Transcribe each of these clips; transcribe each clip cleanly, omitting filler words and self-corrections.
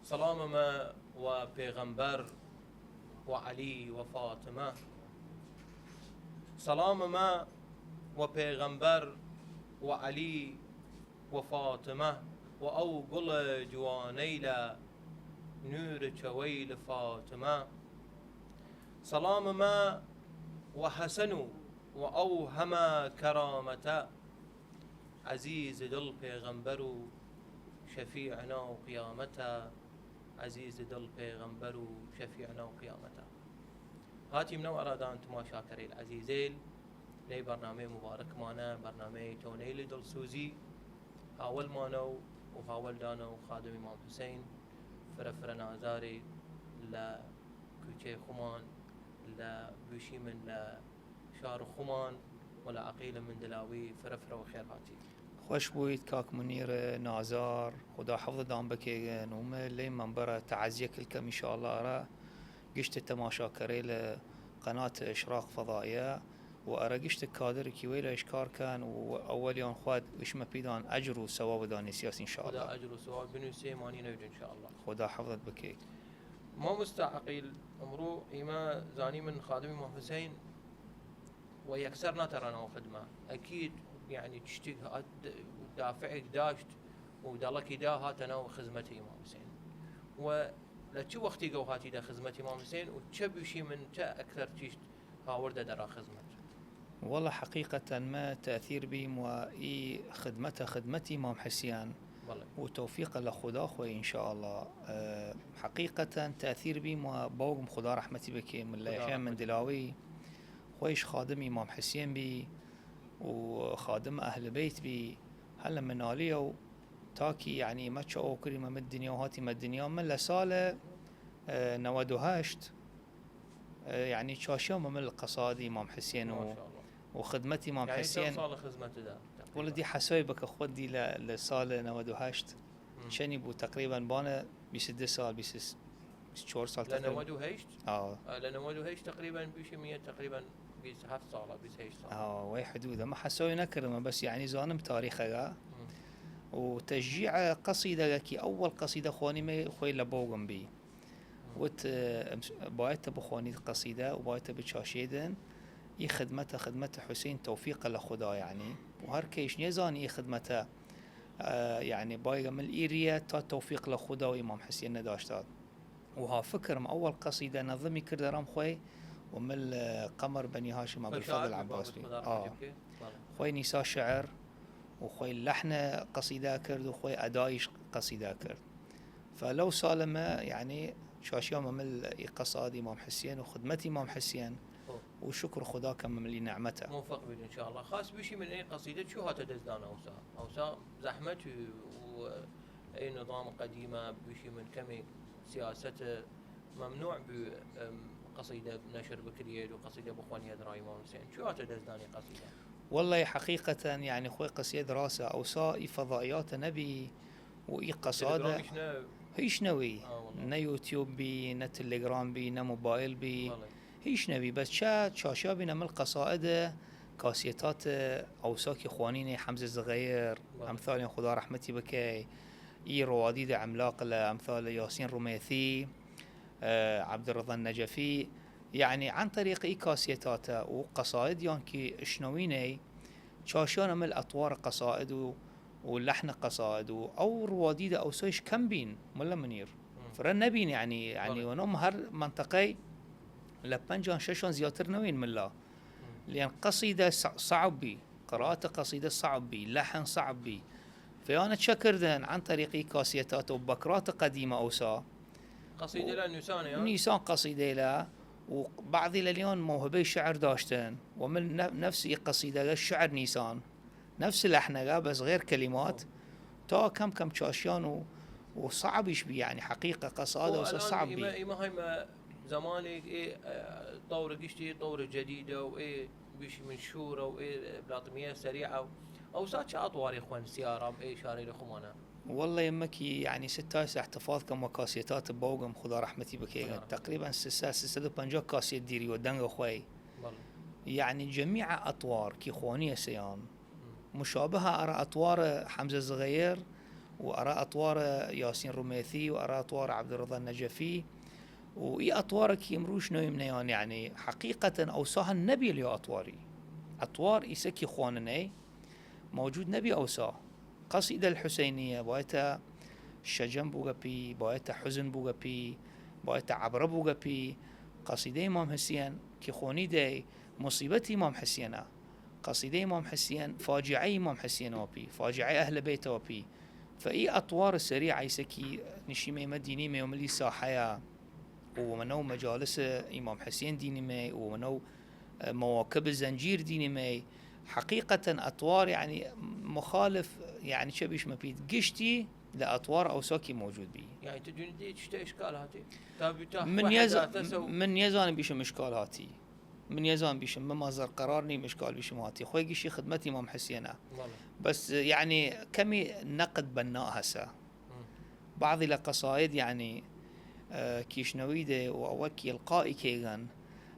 سلام ما وبيغمبر وعلي وفاطمة. سلام ما وبيغمبر وعلي وفاطمة وأو قل جوانيلا نور شويل فاطمة. سلام ما وحسن وأوهم كرامة عزيز دل بيغمبر شفيعنا وقيامته. عزيز دل بيغمبر شفيعنا وقيامته. هاتي منو أرادان تما شاكري العزيزين لي برنامج مبارك مانا برنامج تونيلي دل سوزي هاول مانو وهاول دانو خادم إمام حسين فرفر نازاري لا كوچه خمان لا بوشي من لا شار خمان ولا عقيل من دلاوي فرفر وخير هاتي. خوش بوید کاک منیر نازار خدا حفظ دام بکی نومه لی منبره تعزیه کلکم ان شاء الله را قشت تماشا كري لقناة إشراق فضائية وأرى قشت كادر كي ويلا إشكار كان وأول يوم خواد وش ما بيدان أجر وثواب داني سياسي إن شاء الله. خدا أجر وثواب بنو سيماني نوج إن شاء الله. خدا حفظت بكيك. ما مستعقيل أمرو إما زاني من خادم إمام حسين ويكسرنا ترانا خدمة أكيد يعني تشتيق دافعك داشت ودلك دا هاتنا وخدمة إمام حسين ولا شو وقتي جو هاتي دا خدمة إمام حسين وتشبي شيء من تا أكثر تشت هاورده درا خدمة. والله حقيقة ما تأثير بهم وإي خدمة إمام حسين وتوفيق لخدا خوي إن شاء الله. حقيقة تأثير بهم وبوغم خدا رحمتي بكي من لايحين من دلاوي خويش خادم إمام حسين بي وخادم أهل بيت بي هلا من عليه تاكي يعني ما تشاو كريمة من الدنيا وهاتي من الدنيا من لسالة 98 يعني تشاشيوم من القصائد إمام حسين وخدمة إمام يعني حسين. يعني كم صار خدمته ده؟ ولدي حسويبك أخوتي لسالة 98 شني بو تقريبا بانا 6 سال 4 سال تقريبا. لأن ودو هيشت؟ لأن ودو هيشت تقريبا بيشي 100 تقريبا 7 سال 8 سال. وي حدوده ما حسوي نكرمه بس يعني زانم تاريخه وتشجيع قصيدة كي أول قصيدة خواني ما خوي لبوغم بي وت بايته بخواني قصيدة وبايته بتشاشيدن ي خدمته حسين توفيق لخدا يعني وهر كيش نيزاني خدمته يعني بايغ من الإيريا تا توفيق لخدا وإمام حسين نداشتاد وها فكر من أول قصيدة نظمي كردرام خوي ومن قمر بني هاشم أبو الفضل العباسي خوي نساء شعر وخوي اللحن قصيدة كرد وخوي أدايش قصيدة كرد فلو سالمة يعني شاشيوم من قصاد إمام حسين وخدمة إمام حسين وشكر خدا كم من لي نعمته موفق بيد إن شاء الله. خاص بشي من أي قصيدة شو هات دزدان أوسا زحمة وأي نظام قديمة بشي من كم سياسة ممنوع بقصيدة نشر بكريد وقصيدة بخوانية دراي إمام حسين شو هات دزداني قصيدة. والله حقيقة يعني خوي قصيدة دراسة أوسا فضائيات نبي وإي قصادة هيش نوي نا يوتيوب بي نا تليجرام بي نا موبايل بي هيش نبي بس شاشا بينا من القصائد كاسيتات أوساكي خوانيني حمزة الزغير أمثال خدا رحمتي بكي إي رواديد عملاق أمثال ياسين رميثي عبد الرضا النجفي يعني عن طريق إي كاسيتات وقصائد يانكي شنويني شاشانا من الأطوار قصائد واللحن قصائد أو رواديد أو سويش كم بين ملا منير فرن نبين يعني ونوم هر منطقي لبنجان ششون زياتر نوين ملا لأن قصيدة صعب بي قراءة قصيدة صعب بي لحن صعب بي فأنا تشكردن عن طريق كاسيتات وبكرات قديمة أوسا قصيدة لا نيسان قصيدة لا وبعض اليوم موهبي شعر داشتن ومن نفس قصيدة الشعر نيسان نفس لحنها بس غير كلمات تا كم شاشيان وصعب يشبي يعني حقيقة قصائد صعب بي. ما هي زمانك إيه طور قشتي طور جديدة وإيه بيش منشورة وإيه بلاطمية سريعة أو ساتش أطوار يا إخوان سيارة بإيه شاري لخمانا. والله يمكي يعني 6 احتفاظ كم وكاسيتات بوغم خدا رحمتي بكي تقريبا 6 كاسيت ديري ودنغ خوي يعني جميع أطوار كي خوانية سيان مشابهة أرى أطوار حمزة الزغير وأرى أطوار ياسين رميثي، وأرى أطوار عبد الرضا النجفي، وإي أطوارك يمروش نو يمنيان يعني حقيقة أوصاها النبي اللي أطواري أطوار إسكي خوانني موجود نبي أوصاه. قصيدة الحسينية بايتا شجن بوغا بي، بايتا حزن بوغا بي، بايتا عبر بوغا بي. قصيدة إمام حسين كي خوني دي مصيبتي إمام حسين، قصيدة إمام حسين فاجعي إمام حسين وبي، فاجعي أهل بيته وبي. فإي أطوار السريعة يسكي نشيمي مديني مي وملي ساحيا، ومنو مجالس إمام حسين ديني مي، ومنو مواكب الزنجير ديني مي. حقيقة أطوار يعني مخالف يعني شبيش ما بيت قشتي لأطوار أوساكي موجود بي. يعني تجوني دي تشتى إشكال هاتي من يزان بيشم إشكال هاتي، من يزان بيشم ممازر قرارني مشكال بيشم هاتي خوي قشي خدمتي إمام حسينة. بس يعني كمي نقد بناء هسا بعض القصائد يعني كيشنويده وأوكي القائي كيغان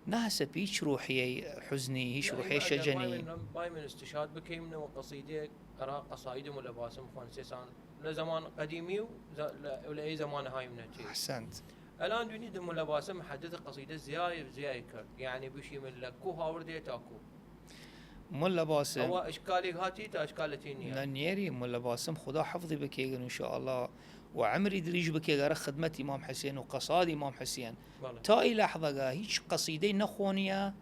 ناس بيش روحي حزني هيش روحي شجني باي من استشهاد بكي من وقصيدة أرى قصائد ولا باسم فانسيسان لزمان قديمي ولا أي زمان هاي من هالشيء. أحسنت. الآن دوني دم ولا باسم حدث قصيدة زياي كر يعني بشي من لكو هاوردي تاكو ملا باسم هو إشكالي هاتي تا إشكالتيني نيري ملا باسم خدا حفظي بكي إن شاء الله وعمري دريج بكي غير خدمة إمام حسين وقصاد إمام حسين تا إلى لحظة هيج قصيدة نخونية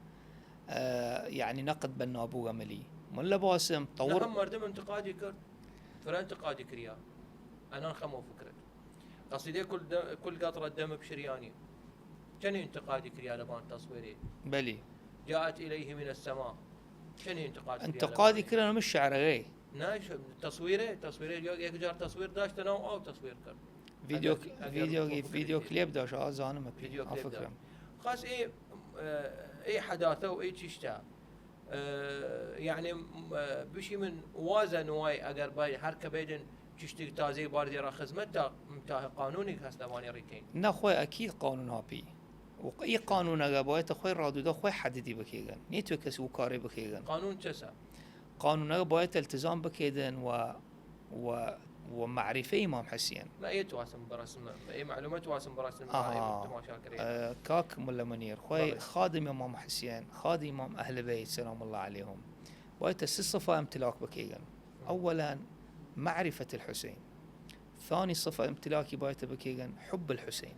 يعني نقد بنابو غملي ملا باسم طور نعم مردم انتقادي كر فرا انتقادي كريا أنا نخمو فكرة قصيدة كل قطرة دم بشرياني كني انتقادي كريا لبان تصويري بلي جاءت إليه من السماء كني انتقادي كريا مش شعر غير ناش تصويره يكجار تصوير داش تناو أو تصوير كر فيديو كليب داش آزانه ما فيديو كليب داش خاص اي حداثه واي تشتا يعني بشي من وازن واي اگر باي حركه بيدن تشتي تازي باردي را خدمتها متاه قانوني هستواني ريتين نخوي اكيد قانون هابي وقي قانون غبايت خوي رادو ده خوي حددي بكيغن نيتو كس وكاري بكيغن قانون تسا قانون بايت التزام بكيدن ومعرفة إمام حسين ما يتواسم برسم أي معلومات واسم برسم كاك ملا منير خوي خادم إمام حسين خادم إمام أهل بيت سلام الله عليهم بايت الصفة امتلاك بكيغن أولا معرفة الحسين، ثاني صفة امتلاكي بايت بكيغن حب الحسين،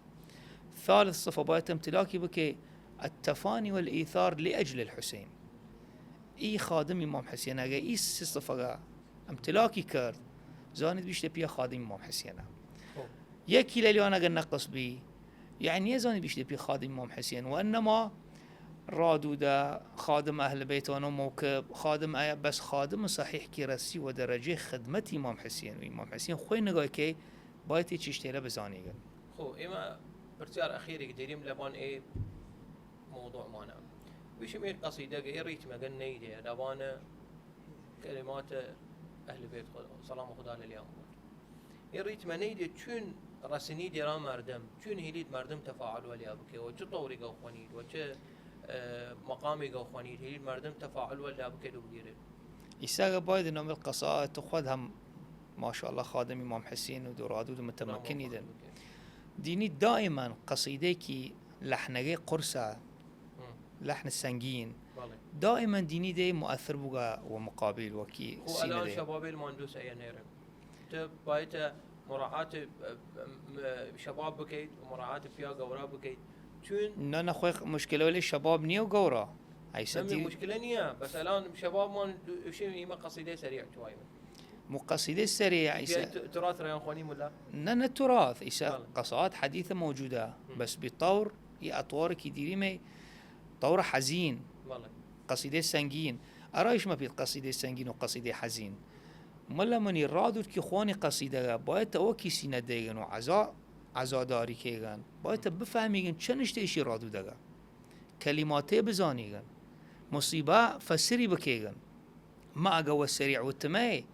ثالث صفة بايت امتلاكي بكي التفاني والإيثار لأجل الحسين. إي خادم إمام حسين أجا إي صفة امتلاكي كرد زاند بيش تبيه خادم إمام حسين يكي لليونا قد نقص بي يعني يزاند بيش تبيه خادم إمام حسين وإنما رادو دا خادم أهل بيت وانا موكب خادم بس خادم صحيح كي رسي ودرجة خدمة إمام حسين وإمام حسين خوي نقاي كي بايتي تشتيلا بزاني قل خو إما برتيار أخير يقدرين لبان إيه موضوع مانا بيش مير قصيدة يريت ما قلنا يدي لبان كلمات أهل بيت سلام خدا لليوم يريت ما نيدي تشون رسني دي رام مردم تشون هيليد مردم تفاعل وليا بكي وچه طوري قو خوانيد وچه مقامي قو خوانيد هيليد مردم تفاعل وليا بكي دو بديره يساق بايد انهم القصائد تخذهم ما شاء الله خادم إمام حسين ودورادود متمكن يدن ديني دائما قصيديكي لحنجي قرصة لحن السنجين دائما ديني دي مؤثر بقى ومقابل وكي هو الان شبابي المهندس اي نيرم بايته مراعاة شباب بكيت ومراعاة فيها قورا بكيت شون لا خوي مشكله ولا الشباب نيو قورا اي سدي مشكله نيا بس الان شباب ما شيء ما قصيده سريع شوي مو قصيده سريع تراث ريان خواني ولا لا التراث إيسا قصائد حديثه موجوده بس بطور اطوارك يديري مي طور حزين قصيدة سنجين أرايش ما بيت قصيدة سنجين وقصيدة حزين ملا من يرادو كي خواني قصيدة بايت أوكي سينا ديغن وعزاداري كيغن بايت بفهميغن چنش تيشي رادو دغا كلماتي بزانيغن مصيبة فسري بكيغن ما أقوى السريع والتماي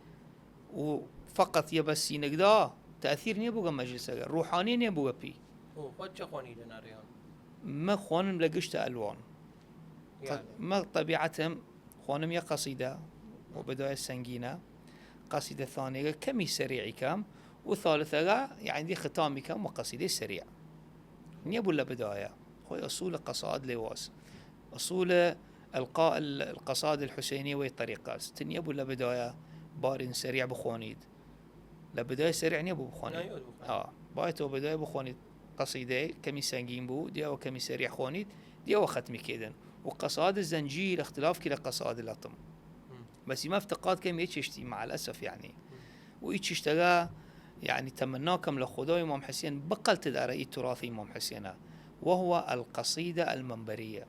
وفقط يبس ينقدا تأثير نيبوغا مجلسة روحاني نيبوغا بي وقد خواني دناريان ما خوانم لقشت ألوان يعني. ما طبيعتهم خوانم يا قصيدة وبداية سنجينة قصيدة ثانية كمي سريعي كام والثالثة يعني دي ختامي كم وقصيدة سريع نيبو لا بداية خوي أصول قصائد لواس أصول القاء القصائد الحسينية والطريقات تنيبو لا بداية بارين سريع بخونيد لا بداية سريع نيبو بخونيد بايتو بداية بخونيد قصيدة كمي سنجين بو ديو كمي سريع خونيد ديو ختمي كيدن وقصائد الزنجير اختلاف كلا قصائد اللطم بس ما افتقاد كم يتشتي مع الأسف يعني ويتشتغى يعني تمناكم لخدوي إمام حسين بقل تداري تراثي إمام حسين وهو القصيدة المنبرية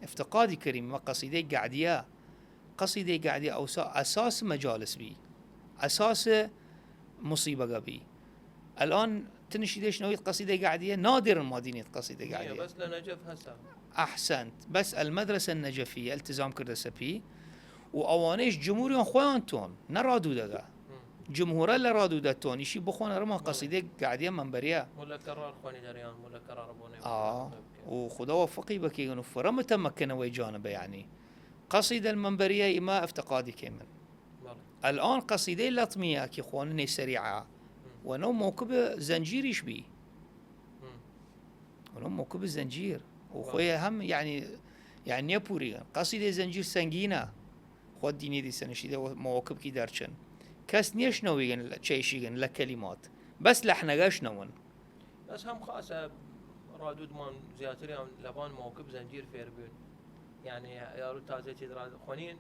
افتقادي كريم وقصيدة قاعدية أو أساس مجالس بي أساس مصيبة بي الآن تنشيدش نوية قصيدة قاعدية نادر ما دينية قصيدة قاعدية بس لنجف هسه أحسنت بس المدرسة النجفية التزام كردسة بي وأوانيش جمهوريون خوانتون نرادو دقا جمهورا لرادو داتون يشي بخونا رما قصيدة قاعدية منبرية ولا كرار خواني دريان ولا كرار ابوني وخدا وفقي بكي فرما تمكن ويجانبه يعني قصيدة المنبرية إما افتقادي كيمن الآن قصيدة لطمية كي خوانني سريعة ونو موكب زنجير يشبي ونو موكب الزنجير وخويا هم يعني يبوري قصيدة زنجير سنجينة خود ديني دي سنشيدة مواكب كي دارشن كاس نيش نويغن تشيشيغن لكلمات بس لحنقاش نون بس هم خاصة رادود مان زياتريان لبان موكب زنجير فيربون يعني يارو تازي تدرا خونين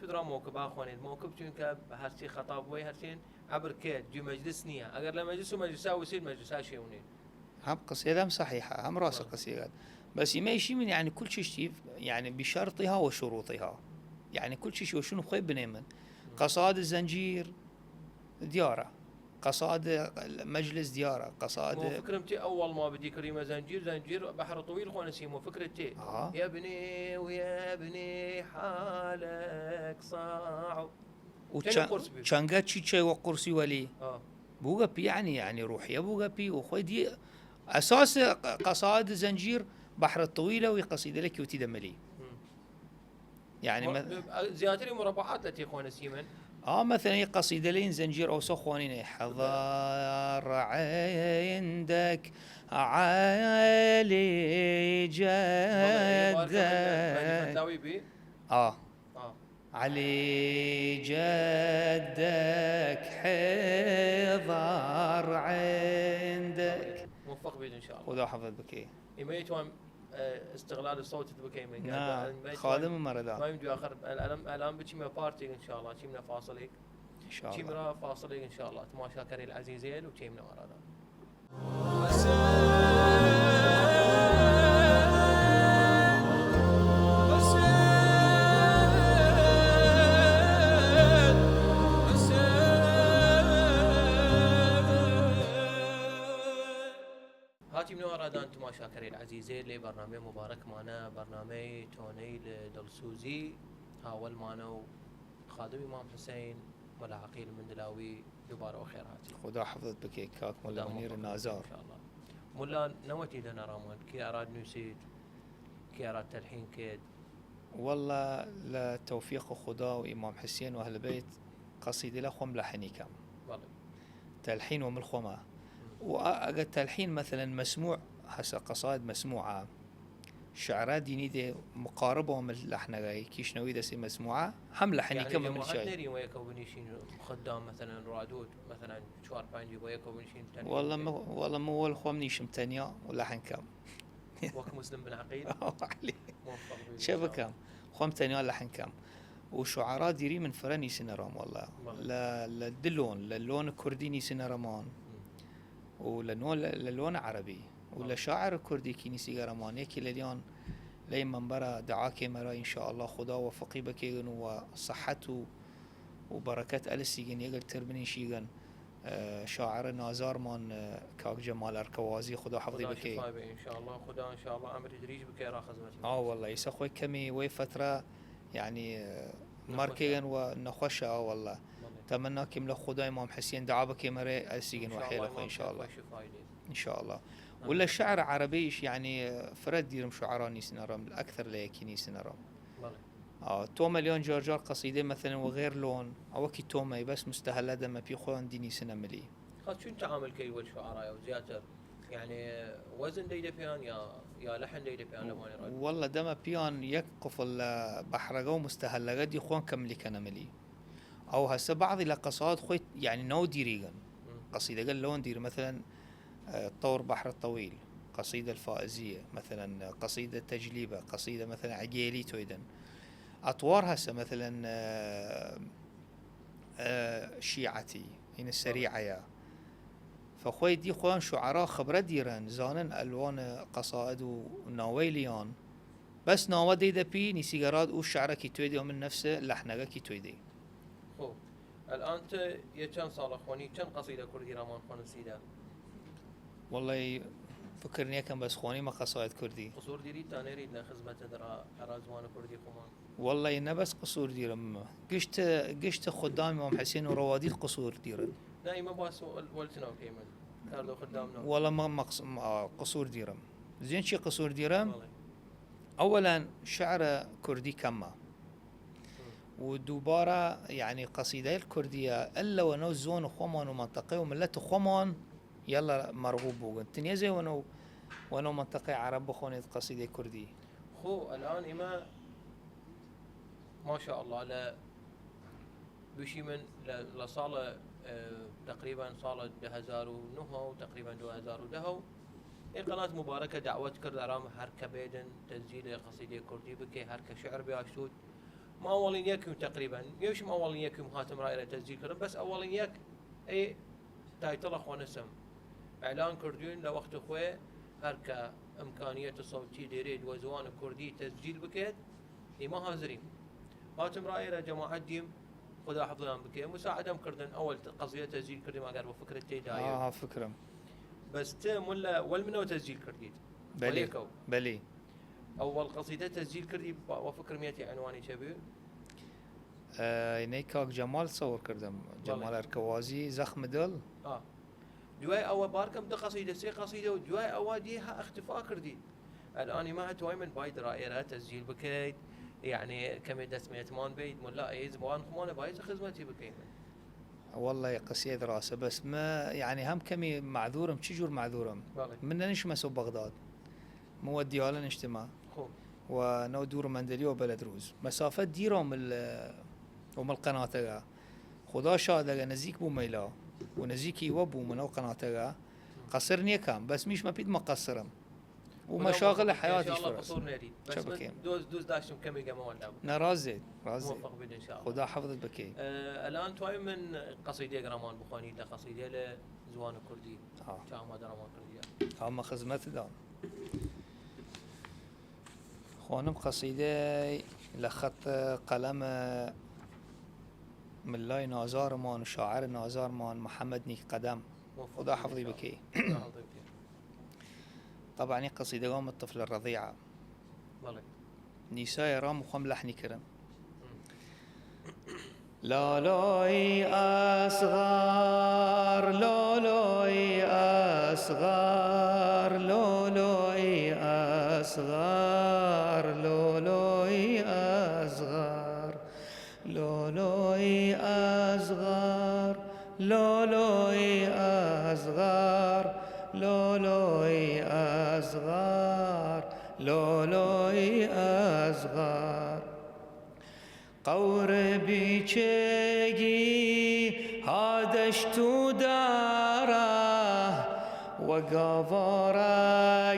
تدرا موكبها خونين موكب چونك هرسي خطاب وي هرسين عبر كيد جو مجلس نية اگر لمجلس ومجلسا ويصير مجلسا شيونين هم قصيدة صحيحة هم راس قصيدة بس ما يشي من يعني كل شيء يعني بشرطها وشروطها يعني كل شيء وشنو خوي بنيمن قصائد الزنجير ديارة قصائد مجلس ديارة قصائد مو فكرتي أول ما بدي كريمة زنجير بحر طويل خونسي مو فكرتي يا ابني ويا ابني حالك صعب وشانقات شي وقرسي ولي بوغا بي يعني روحي بوغا بي وخوي دي أساس قصائد الزنجير بحر الطويلة وقصيدة لك وتدملي يعني زيادة مربعات التي خونسي من مثلا قصيدة لين زنجير أو سخوانين حضر عندك علي جدك علي جدك حضر عندك موفق بيد إن شاء الله وذا حفظ بكي إيميتوان استغلال الصوت تبكي من خادم المردان ما يمدي آخر الآن بتشيمنا بارتي إن شاء الله تشيمنا فاصلك إن شاء الله تشيمنا فاصلك إن شاء الله تماشى كري العزيزين وتشيمنا ورانا هاتي من ورادان تماشى كري العزيزين لي برنامج مبارك معنا برنامج توني لدلسوزي هاول معنا خادم إمام حسين ولا عقيل المندلاوي دوباره وخيراتي خدا حفظت بكي كاك ملا منير النازار إن شاء الله ملا نوتي لنا رامان كي أراد نسيت كي أراد تلحين كيد والله لتوفيق خدا وإمام حسين وأهل البيت قصيدة لخم لحني كم والله تلحين وملخمة وأجد تلحين مثلا مسموع هسه قصائد مسموعة شعرات ديني دي مقاربة من اللحن جاي كيش نويد اسي مسموعة هم لحني يعني كم من شيء يعني ويكونيشين خدام مثلا رادود مثلا شوار بانجي ويكونيشين والله مو الخوام نيشم تانية ولحن كم وك مسلم بن عقيل شاف كم خوام تانية لحن كم وشعراء ديري من فرني سنرام والله للون الكردي سنرمان وللون عربي ولا شاعر كردي كيني سيغرمان يكي لليون لي منبرا دعاكي مرا إن شاء الله خدا وفقي بكيغن وصحته وبركة ألسيغن يقل تربني شيغن شاعر نازار من كاك جمال أركوازي خدا حفظي بكي إن شاء الله خدا إن شاء الله أمر يدريج بكي راخذ والله يسخوي كمي وي فترة يعني ماركيغن ونخوشة والله تمنى كم لخدا إمام حسين دعا بكي مرا ألسيغن وحيلة إن شاء الله إن شاء الله ولا شعر عربيش يعني فرد ديرم شعراء نيسنرم الأكثر ليكي نيسنرم توما ليون جارجار قصيدة مثلا وغير لون أو كي توما بس مستهلة دم في خوان ديني سنة ملي. خاص شو تعامل كي والشعراء أو زيادة يعني وزن ديدا بيان يا لحن ديدا بيان لماني رأي. والله دم بيان يقف البحرقة ومستهلة قد يخوان كملي كان ملي. أو هسه بعض القصائد خوي يعني نو ديريغن قصيدة قال لون دير مثلا طور بحر الطويل، قصيدة الفائزية مثلا، قصيدة تجليبة، قصيدة مثلا عقيلي تويدن أطوار هسه مثلا شيعتي هنا السريعة يا فخوي دي خوان شعراء خبرة ديران زانن ألوان قصائد وناويليان بس ناوا ديدا بي نسيجارات والشعراء كي تويدي ومن نفسه لحنقة كي تويدي. الآن أنت كم صار أخواني كم قصيدة كردي رامان خوان سيدا؟ والله فكرني كم بس خواني ما قصائد كردي. قصور ديري تانيري لخدمة درا أرازوان كردي قمان. والله إنه بس قصور ديرم قشت خدام إمام حسين ورواديد قصور ديرن. لا ما باس ولتنا كيمن كاردو خدامنا. والله ما قصور ديرم. زين شي قصور ديرم؟ أولا شعر كردي كما. ودوبارة يعني قصيدة الكردية إلا ونو زون خومان ومنطقة وملت خومان يلا مرغوب بوغن تنيزي ونو منطقة عرب بخوني قصيدة كردي. خو الآن إما ما شاء الله لا بشي من لصالة تقريبا صالة 2009 وتقريبا 2010 القناة مباركة دعوت كرد أرام هركة بيدن تسجيل قصيدة كردي بكي هركة شعر بياشتود ما أولين يكم تقريبا يوش ما أولين يكم هاتم رأي تسجيل كرد بس أولين يك أي تايتل أخوان اسم إعلان كرديون لوقت أخوة هركة إمكانية صوتي ديريد وزوان كردي تسجيل بكيت ما هازرين هاتم رأي جماعة ديم خدا حفظهم بكي مساعدة كردن أول قضية تسجيل كردي ما قالوا فكرة تيداية فكرة بس تم ولا منو تسجيل كردي بلي أول قصيدة تسجيل كردي وفكر 100 عنواني شبيه نيكاك جمال صور كردم جمال أركوازي زخم دل جواي أول باركم ده قصيدة سي قصيدة وجواي أواديها اختفاء كردي الآن ما هتواي من بايد رائرة تسجيل بكيت يعني كم دسميت مان بيت ملا أي زمان خمانة بايد خدمتي بكيت والله قصيدة راسه بس ما يعني هم كمي معذورم تشجور معذورم من نشمسو بغداد مودي على اجتماع ونو دور مندلي وبلد روز مسافة ديرهم القناة خدا شاهد نزيك بو ميلا ونزيكي وبو منو قناة قصرني كام بس مش ما بيد ما قصرم ومشاغل حياتي شو قصور نريد بس دوز داشتم كم جمال نرازي موفق بيد ان شاء الله خدا حفظت بكي الان توي من قصيده جرامان بخواني له قصيده لزوان كردي ما درمان كردي هم خدمت دام خوانم قصيده لخط قلم ملاي نازار مان وشاعر نازار مان محمد نيك قدم خدا حفظي بكي طبعا قصيدة قام الطفل الرضيعة نساء رام وخم لحني كرم لا لاي أصغر لا لاي أصغر لا لاي أصغر لا لاي أصغر لا لاي أصغر لا لاي أصغر لا لاي أصغر لا لاي أصغر قور بيچگی هادشتو داره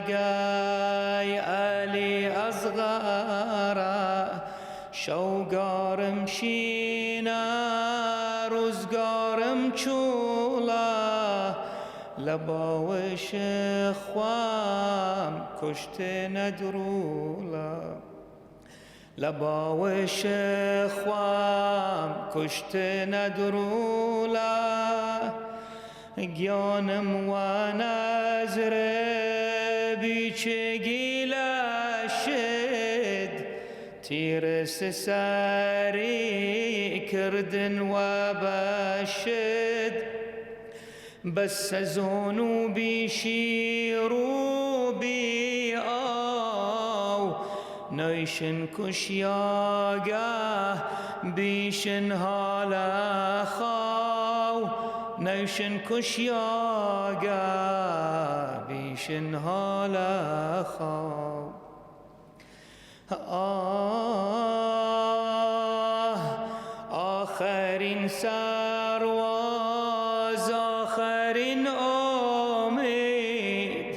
وقافارگای علی اصغره شوگارم شینه روزگارم چوله لباوش خوام کشته ندروله لباوش خوام کشته ندروله گیانم و نظر بیچگی لشد تیر سری کردن و بشد بس زونو بیشیرو بی آو نی نیشن کشیاگه بیشن حالا خواو نیشن کشیاگه بیشن حالا خواو آخرین سرواز آخرین امید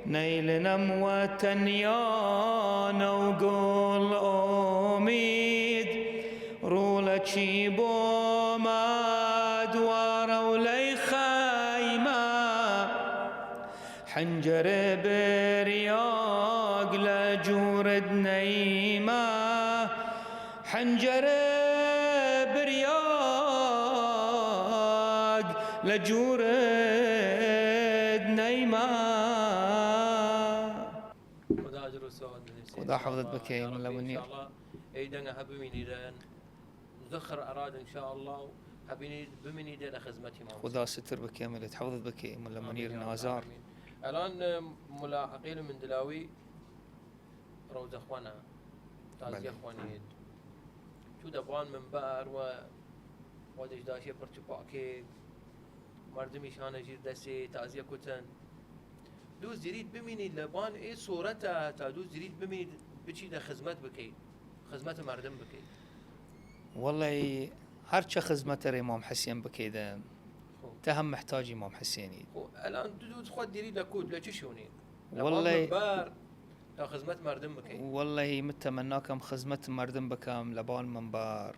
نیلنم وطن یا نوگل امید رول چی بومد ورولی خیمه حنجر بریاق لجورد نیمه حنجر بریاق لجورد نیمه. خدا اجر و ثواب بده. خدا حفظت بك مولا منير. ان شاء الله ايدنا هبمني دان زخر اراد ان شاء الله هبني بمني دان خدمتي ما. خدا ستر بك يا ملت حفظت بك مولا منير نازار. الان مولا عقيل من دلاوي روز اخوانا تازي اخوانيت شو دبوان من بار و داشتاشي برتباكي مردمي شان جير دسي تازي كوتن دوز جريد بميني لبان اي صورتها تا دوز جريد بميني بچي دا خدمت بكي خدمت مردم بكي. والله هرچه خدمت امام حسين بكيدن تهم محتاج امام حسيني. الان دوز خود ديري لكود لچشوني والله بار تا خدمت مردم بكي. والله متمناكم خدمت مردم بكم لبان منبر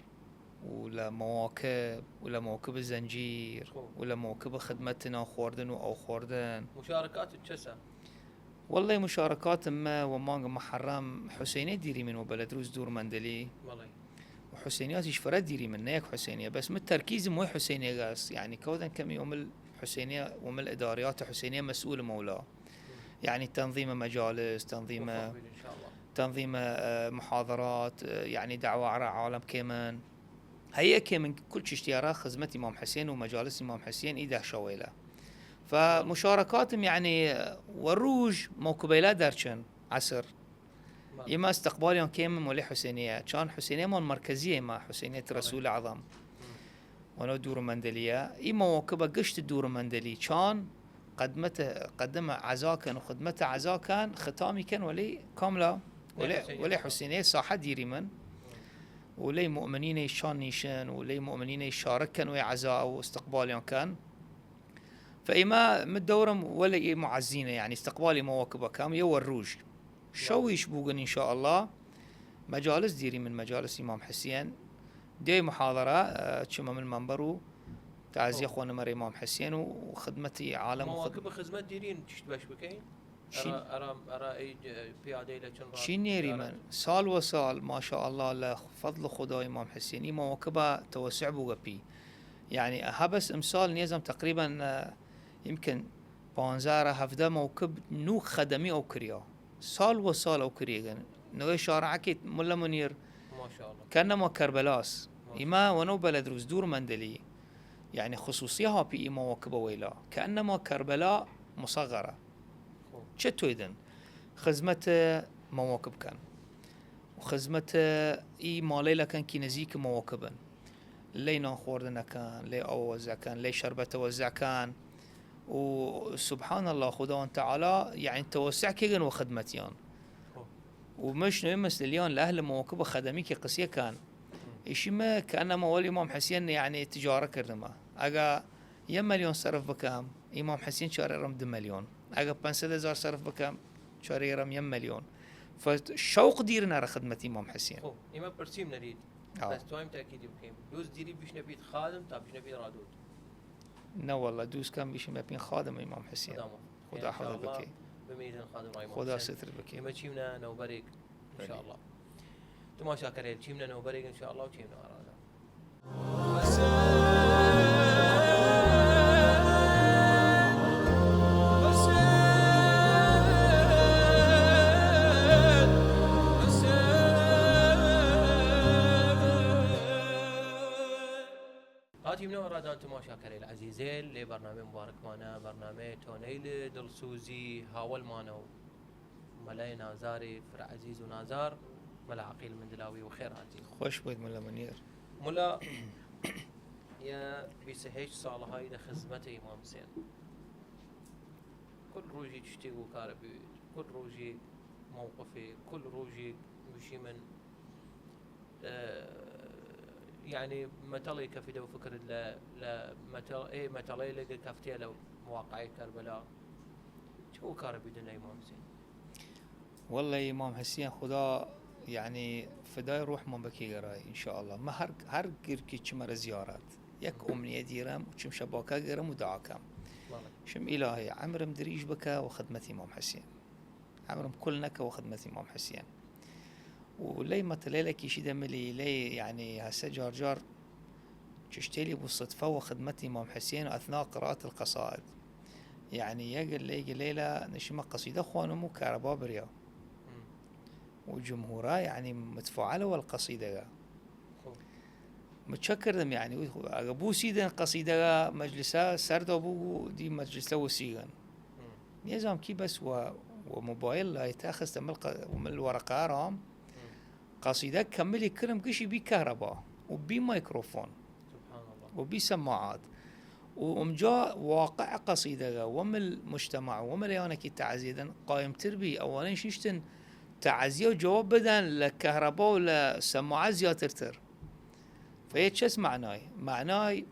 ولا مواكب الزنجير ولا مواكب خدمتنا خوردن او خوردن مشاركات الجسا. والله مشاركات ما وما محرم حسيني ديري من وبلد روز دور مندلي والله وحسينيات يشفرد ديري من نيك حسينيه بس التركيز مو حسينيه قاس يعني كوذا كم يوم الحسينيه ومن الاداريات حسينيه مسؤول مولاه يعني تنظيم مجالس تنظيم محاضرات يعني دعوة على عالم كيمن هي كيمن كل شيء اشتيارا خدمة إمام حسين ومجالس إمام حسين إيده شويلة فمشاركاتهم يعني والروج موكبيلا درشن عصر إما استقبالهم كيمن مولي حسينية كان حسينية مون مركزية ما حسينية رسول الأعظم ونو دور مندلية إما موكبة قشت الدور مندلي كان قدمه عزا كان وخدمته عزا كان ختامي كان ولي كاملة ولي حسينية صاحة ديري من ولي مؤمنين يشان نيشان ولي مؤمنين يشارك كان ويا عزاء واستقبالهم كان فإما متدورم ولا معزينه يعني استقبالي مواكبه كام يوروج شو يشبوغن إن شاء الله مجالس ديري من مجالس إمام حسين دي محاضرة كما من منبرو تعزي اخوانا مر امام حسين وخدمتي عالم مواكب خدمت ديرين تشتبش بكين ارى اي بيادي لكن شي نيري من سال وسال ما شاء الله لفضل خدا امام حسين مواكبه توسع بوغبي يعني هبس امسال نيزم تقريبا يمكن بانزاره هفده موكب نو خدمي او كريا سال وسال او كريا نوي شارعك ملا منير ما شاء الله كانما كربلاس اما ونو بلد روز دور مندلي يعني خصوصيها في مواكب ويلا كأنما كربلاء مصغرة شتو إذن خزمة مواكب كان وخزمة إي ماليلا كان كي نزيك مواكبا لي ناخوردنا كان لي أوزع كان لي شربة وزع كان وسبحان الله خدا تعالى يعني توسع كيغن وخدمتيان ومش نمس لليون لأهل مواكب خدمي كي قصية كان إيش ما كأنما ولي إمام حسين يعني تجارة كرنما أجا يم مليون صرف بكام إمام حسين شاري رم 2 مليون أجا 500,000 صرف بكام شاري رم 1 مليون فالشوق ديرنا على خدمة إمام حسين. إمام برسيم نريد بس تويم تأكيد بكيم دوز ديري بيش نبيت خادم تا بيش نبيت رادود. لا والله دوز كان بيش نبيت خادم إمام حسين. خدا حفظ بكي. بميزان خادم إمام حسين. خدا ستر بكي. إما تشيمنا نوبريك إن شاء الله. تما شاكرين تشيمنا نوبريك إن شاء الله وتشيمنا أرادا. هاتي من أرادا أنتم شاكرين العزيزين لبرنامج مبارك مانا برنامج تونيل دلسوزي هاول مانو ملاي نازاري فرع عزيز ونازار ملا عقيل المندلاوي وخيراتي خوش بيد ملا منير ملا يا بيسهيج صالة هاي خدمته إمام حسين كل روجي تشتيقو كاربي كل روجي موقفي كل روجي بشي من يعني متلي كفيده وفكر لا متلي لقى كفتي له مواقعي كربلاء شو كاربي دنا إمام حسين والله إمام حسين خدا يعني فداي روح من بكي قراي إن شاء الله ما هر كي تشمر زيارات يك أمنية ديرم وشم شباكا قرم ودعاكم شم إلهي عمرم دريج بكا وخدمة إمام حسين عمرم كلنك وخدمة إمام حسين ولي ما تليلك يشيد ملي لي يعني هسه جار تشتيلي بالصدفة وخدمة إمام حسين أثناء قراءة القصائد يعني يقل لي ليلة نشمة قصيدة خوانمو كهرباء بريا وجمهورها يعني متفاعلة والقصيدة متشكر دم يعني أبو سيدن قصيدة مجلسة سرد أبو دي مجلسة وسيغن نظام كي بس وموبايل لا يتأخذ من الورقة رام قصيدة كملي كرم قشي بي كهرباء وبي ميكروفون سبحان الله وبي سماعات ومجا واقع قصيدة ومن المجتمع ومن ليانا كي تعزيدا قائم تربي أولا شنشتن تعزيه وجواب بدن لكهرباء ولا سماعات زياترتر فيتشس معناي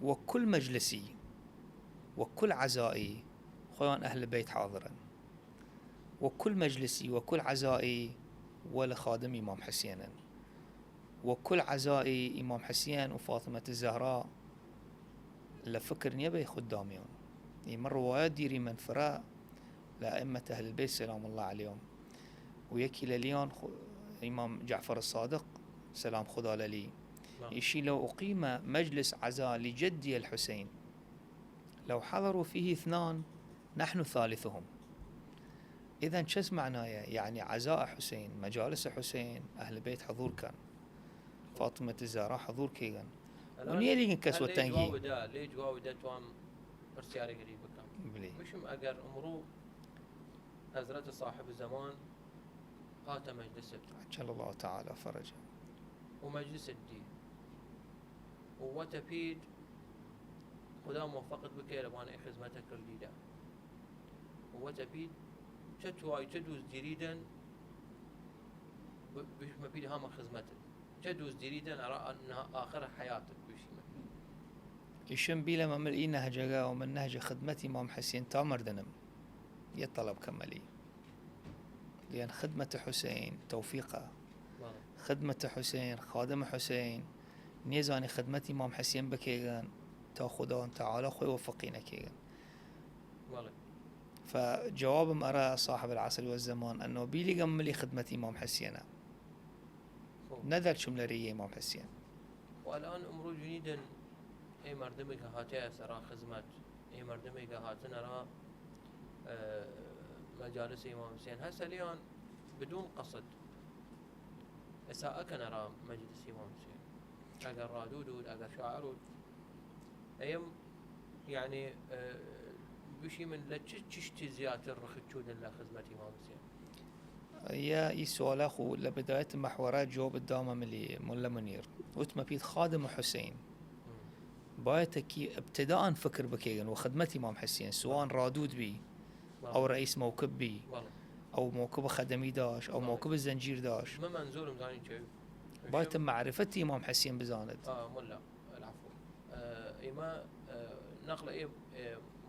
وكل مجلسي وكل عزائي خوان أهل البيت حاضرا وكل مجلسي وكل عزائي ولا خادم إمام حسين وكل عزائي إمام حسين وفاطمة الزهراء لفكر نيبي خداميون يمر روايات ديري من فراء لأئمة أهل البيت سلام الله عليهم ويكي لليون إمام جعفر الصادق سلام خدا للي يشي لو أقيم مجلس عزاء لجدي الحسين لو حضروا فيه 2 نحن ثالثهم إذا شس معنايا يعني عزاء حسين مجالس حسين أهل البيت حضور كان فاطمة الزهراء حضور كيغان ونيلي كسوة تنجي ليه جواو دا توام ارسياري قريبة كان مشم أقر أمرو حضرت صاحب الزمان هات مجلسه عجل الله تعالى فرجه ومجلس الدين وتبيد خدا موفقت بك لبان خدمتك الجديدة وتبيد تتواي تدوز جديدا بش مبيد هام خدمتك تدوز جديدا أرى أنها آخر حياتك بش يشم بيلا ما ملئي نهجا ومن نهج خدمة إمام حسين تامر دنم يطلب كملي لأن خدمة حسين توفيقه خدمة حسين خادم حسين نيزاني خدمة إمام حسين بكيغان تا خدا تعالى خوي وفقينا كيغان فجواب أرى صاحب العصر والزمان أنه بيلي قملي خدمة إمام حسين نذر شملرية إمام حسين والآن أمرو جديدا أي مردمك هاتي أسرى خدمات أي مردمك هاتي نرى مجالس إمام حسين هسه اليوم بدون قصد إساءة نرى مجلس إمام حسين أقر رادود أقر شاعر أيام يعني بشي من لتشتي زيادة الرختشود إلا خدمة إمام حسين يا سؤال أخو لبداية محورات جواب الدامة ملي ملا منير وتما بيت خادم حسين بايتكي ابتداء فكر بكيغن وخدمة إمام حسين سواء رادود بي أو رئيس موكب بي أو موكب خدمي داش أو موكب الزنجير داش ما منزور مزاني شيء بايت معرفة إمام حسين بزاند ملا العفو إما نقل إيه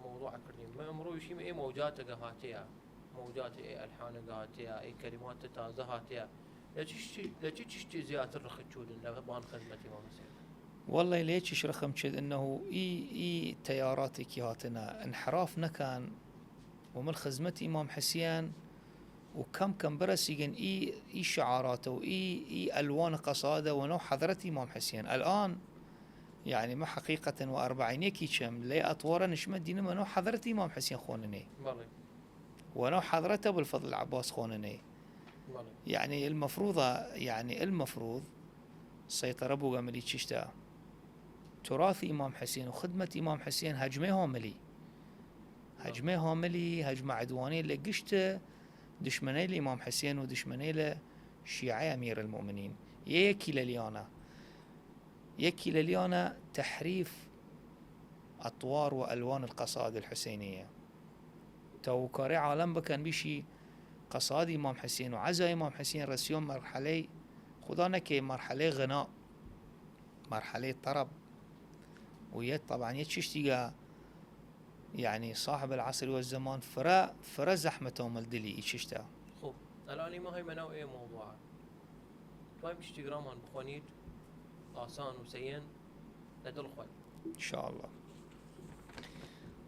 موضوع كريم ما أمرو شيء إيه موجات قهاتيا موجات إيه ألحان قهاتيا إيه كلمات تازه هاتيا لا تشتي زيادة الرختشود إنه بان خدمة إمام حسين والله ليش رخم شد إنه إي تياراتك هاتنا انحراف نكان ومن خدمة إمام حسين وكم برسيجن إي شعاراته وإي ألوان قصادة ونوع حضرة إمام حسين الآن يعني ما حقيقة وأربعيني كي شم لي أطورا نشمت دينا ما نوع حضرة إمام حسين خونني ونوع حضرته بالفضل العباس خونني يعني المفروض سيطرة أبو غاملي تشتا تراث إمام حسين وخدمة إمام حسين هجمه هاملي هجمة عدوانية اللي قشته دشمني الإمام حسين ودشمني له شيعي أمير المؤمنين يكي لليانا تحريف أطوار وألوان القصائد الحسينية. تو كاري عالم بكن بيشي قصائد إمام حسين وعزا إمام حسين رسيون مرحلة خدا نكي مرحلة غناء، مرحلة طرب، ويد طبعا يتشتيقا يعني صاحب العصر والزمان فرا زحمتهم الدلي يتشتا. خب الان ما هي مناو ايه موضوع فاهم اشتغرام بخونيت آسان وسين لدل خوان ان شاء الله.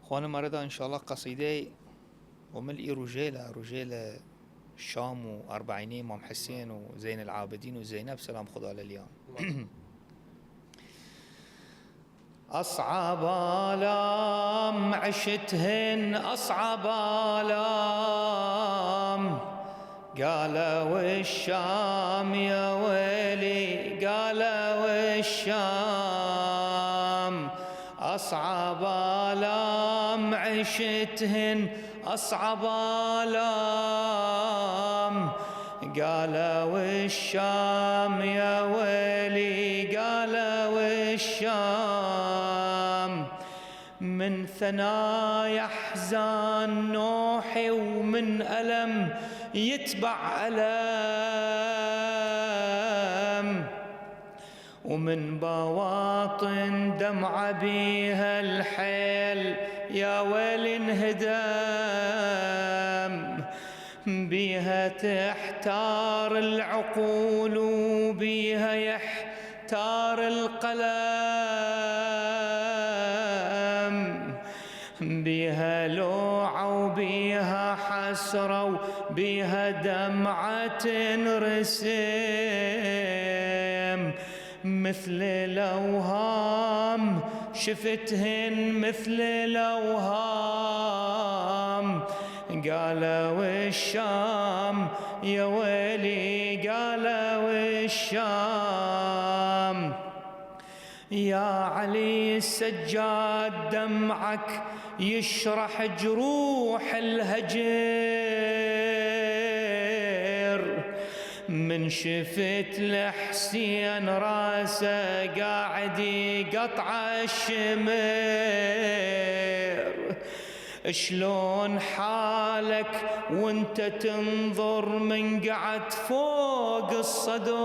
خوانا مردا ان شاء الله قصيدة وملئي رجيلة الشام وأربعيني إمام حسين وزين العابدين وزينب سلام خدا لليوم. أصعب آلام عشتهن أصعب آلام قالوا الشام يا ويلي قالوا الشام أصعب آلام عشتهن أصعب آلام قالوا الشام يا ويلي قالوا الشام من ثنايا أحزان نوحي ومن ألم يتبع ألم ومن بواطن دمعة بيها الحيل يا ويل انهدم بيها تحتار العقول وبيها يحتار القلم بيها لوعة وبيها حسرة وبيها دمعة رسم مثل الأوهام شفتهن مثل الأوهام قالوا الشام يا ويلي قالوا الشام يا علي السجاد دمعك يشرح جروح الهجر من شفت لحسين راسه قاعد يقطع الشمر شلون حالك وانت تنظر من قعد فوق الصدور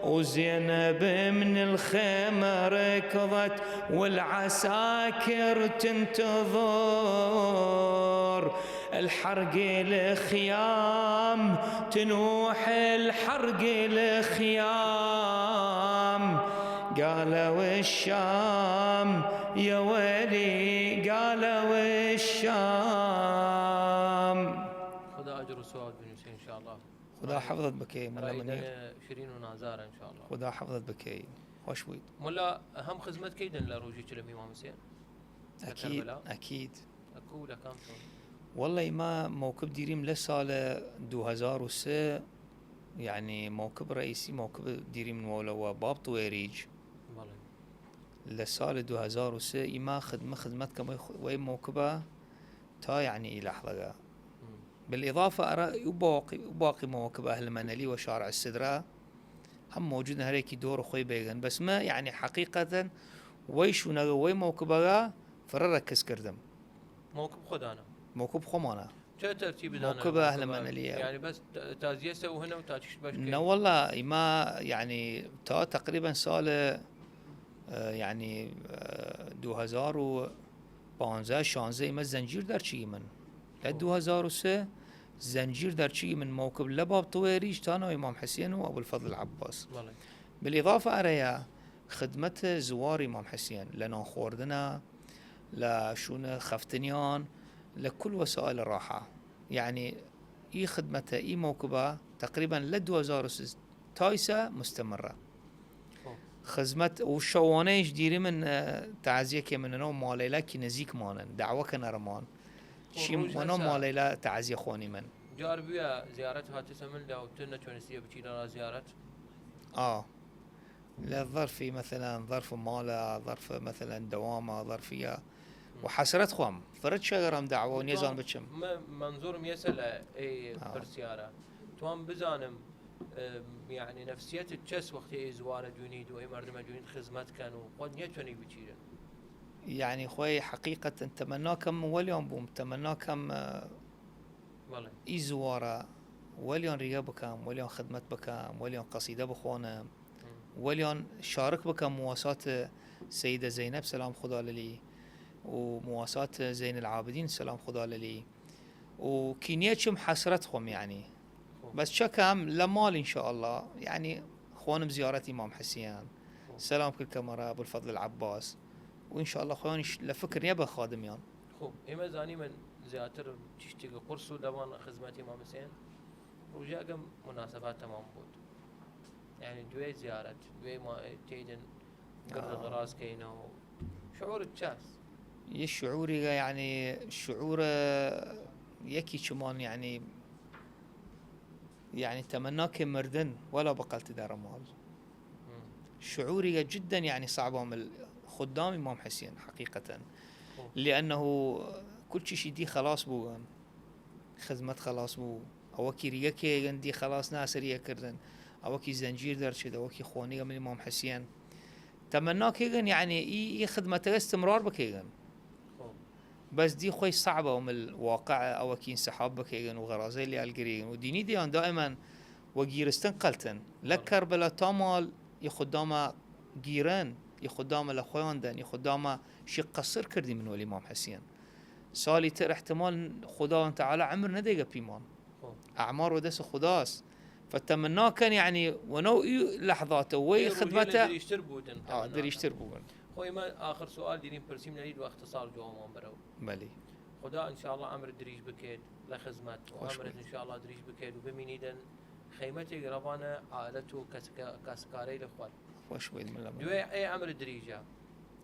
وزينب من الخيمة ركضت والعساكر تنتظر الحرق الخيام تنوح الحرق الخيام قالوا الشام يا ويلي قالوا الشام. خدا أجر وسواد بن حسين إن شاء الله. خدا حفظت بكي ملا منير شيرين ونازارة إن شاء الله. خدا حفظت بكي خوش ويد ملا أهم خدمت كيدن لروجي كلام إمام حسين. أكيد أكو لكم والله ما موكب ديريم لسال 2003 يعني موكب رئيسي موكب ديريم مولا وباب طويريج لسال 2003 ما خدمت كم وين موكبه تا يعني إلى لحظة. بالإضافة أرى باقي مواكب أهل المنالي وشارع السدرة هم موجودين هريكي دور أخوي بيغن بس ما يعني حقيقة ويشو نغو وي موكبها فرركز كردم موكب خدانا موكب خمانا شو ترتيب موكب أهل المنالية يعني بس تازيه سووا هنا وتاتش باش لا والله ما يعني تا تقريبا سال يعني 2015 16 ما الزنجير در چی من ل 2003 زنجير در چی من موكب لباب طويريج تانا إمام حسين وأبو الفضل العباس. بالإضافة أريا خدمة زوار إمام حسين لنا خوردنا لشون خفتنيان لكل وسائل الراحة يعني إي خدمته إي موكبه تقريبا ل 2006 تايسة مستمرة. خدمت وشوانيش ديري من تعزية كمن نوم ماليلا كي نزيك مانن دعوة كنرمان شي منو ماليلا تعزية خوني من جار بيا زيارتها تسمن لو تنا تونسية بتشيل زيارات للظرف مثلا ظرف ماله ظرف مثلا دوامة ظرفية وحسرت خوام فرد شغرم دعوة ونيزان بتشم منظور ميسلة اي برسيارة توام بزانم يعني نفسية الجس وقت زوارة جونيد وأي مردم جونيد خدمت كانوا قد نيتوني بتشيرن يعني خوي حقيقة تمناكم واليوم بوم تمناكم والله زوارة واليوم ريا بكم واليوم خدمت بكم واليوم قصيدة بخونم واليوم شارك بكم مواساة سيدة زينب سلام خدا للي ومواساة زين العابدين سلام خدا للي وكينيتشم حسرتكم يعني بس شكم لمال إن شاء الله يعني خوانم زيارة إمام حسين سلام كل كاميرا أبو الفضل العباس وإن شاء الله خواني لفكر يبقى خادم يان خوب إما زاني من زياتر تشتغل قرص ودوان خدمة إمام حسين وجاء مناسبات تمام بود يعني دوي زيارة دوي ما تيجن قبل غراس كينا شعور الشاس الشعوري يعني شعور يكي كمان يعني تمناك مردن ولا بقلت دار مال شعوري جدا يعني صعبة من خدام إمام حسين حقيقة لأنه كل شيء دي خلاص بوغن خدمت خلاص بو أوكي ريكي عندي خلاص ناصر يكردن أوكي زنجير درشد أوكي خواني من إمام حسين تمناك يعني إيه خدمته استمرار بكيغن بس دي خوي صعبة ومن الواقع أوكي انسحاب بكيغن وغرازي اللي القريغن وديني ديان دائما وجيرستن قلتن لكر بلا تامال يخدام جيران يخدام لخواندن يخدام شي قصر كردي من الإمام حسين سالي تر احتمال خدا تعالى عمر نديقة بيمان أعمار ودس خداس فتمناه كان يعني ونو لحظاته وي خدمته دري يشتربون خوي ما آخر سؤال دينين برسيم نريد واختصار جوابهم برو ملي خدا إن شاء الله أمر دريج بكيد لخدمت وأمرت إن شاء الله دريج بكيد وبمينيدن خيمتي قربانة عائلته كاسكاري لخوال خوش بيد من الله دوي أي أمر دريجة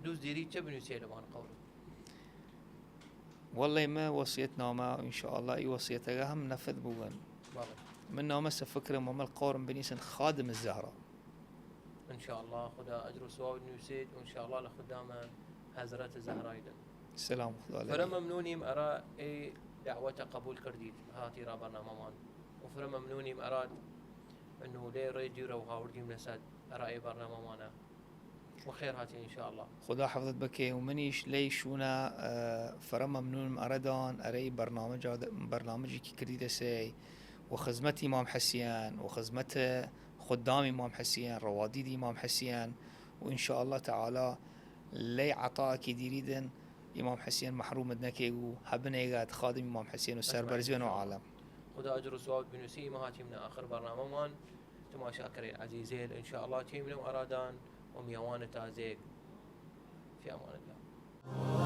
دوز ديريجة بنسيله وان قوله والله ما وصيتنا ما إن شاء الله أي وصيتها هم نفذ بوغن من نومس فكرة مم القورم بنيسن خادم الزهراء إن شاء الله خدا أجر سواء نسيت وإن شاء الله لخدام حضرة الزهراء أيضا سلام خدا عليك فرم ممنوني أرى أي دعوة قبول كرديد هاتي را برنامجان وفرم ممنوني أراد إنه ليه راديو رو هاوردي منسد أرى أي برنامجنا وخير هاتي إن شاء الله خدا حفظت بكي ومنيش ليشونا فرم ممنون أردان أري برنامجي كي كرديد سي وخدمة إمام حسين وخدمة خدام إمام حسين رواديد إمام حسين وإن شاء الله تعالى لي عطاء يريدن إمام حسين محروم مدنكي وحبنا يقعد خادم إمام حسين والسربرزيون وعالم خدا أجر سواد بنسي ما هاتي من آخر برنامج تما شاكرين عزيزين إن شاء الله تيمنا وأرادان وميوان تازيق في أمان الله